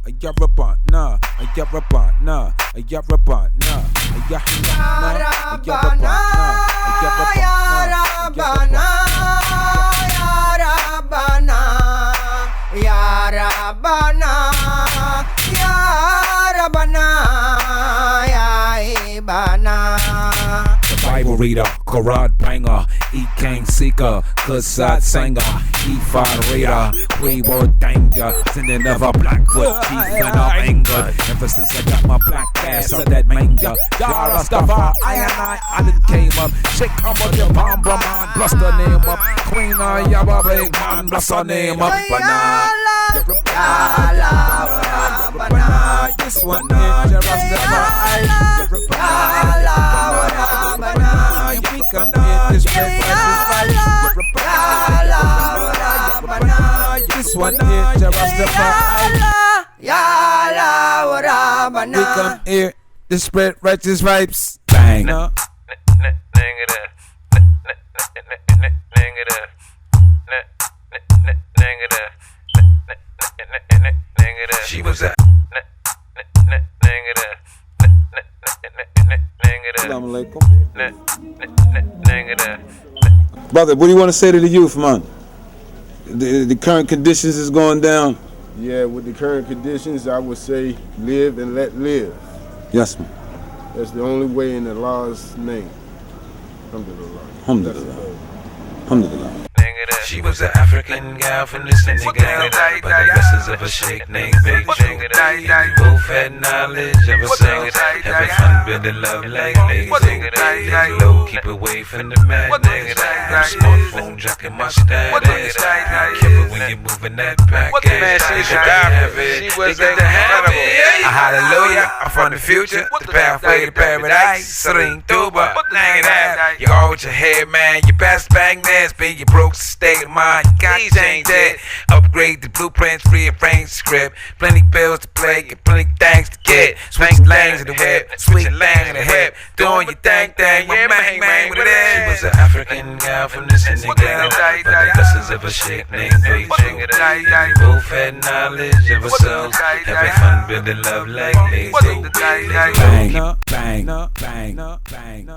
YARRABANA, YARRABANA, YARRABANA, YARRABANA, YARRABANA, YARRABANA, YARRABANA, YARRABANA. Bible reader, Quran banger, E-King seeker, Khassadas singer, E-Faal reader, Queen danger, sending never Blackfoot, teeth and I'm angered. Ever since I got my black ass out that manger, Jahrastafari, I done came up. Cheikh, I'm on your palm, man, bless the name up. Queen Ayaba, big man, bless her name up. YARRABANA, this one is Jahrastafari. YARRABANA, you become it, this YARRABANA, this one is Jahrastafari. YARRABANA, we come here to spread righteous vibes. Bang. She was a Brother, what do you want to say to the youth, man? The current conditions is going down. Yeah, with the current conditions, I would say live and let live. Yes, man. That's the only way in Allah's name. Alhamdulillah. Alhamdulillah. Alhamdulillah. She was an African gal from the Ndigeuel, but the blessings of a sheikh named Zxulu. Both had knowledge of a soul, having fun building love like lazy. Low, keep away from the madness. No smartphone jacking my status. Careful when you're moving that package. She was incredible. Hallelujah, I'm from the future, the pathway to paradise. Sing TOUBA MCeez. You all with your head, man. Your best bang this, be your broke state of mind. You got to change that. Upgrade the blueprints, rearrange the script. Plenty bills to play, get plenty things to get. Swing lanes in the whip, switch lane in the hip. Doing your thing, my man, what it is. She was an African gal from the Ndigeuel, but the blessings of a sheikh named Zxulu. Both had knowledge of ourselves, having fun building love like lazy. Bang, bang, bang, bang.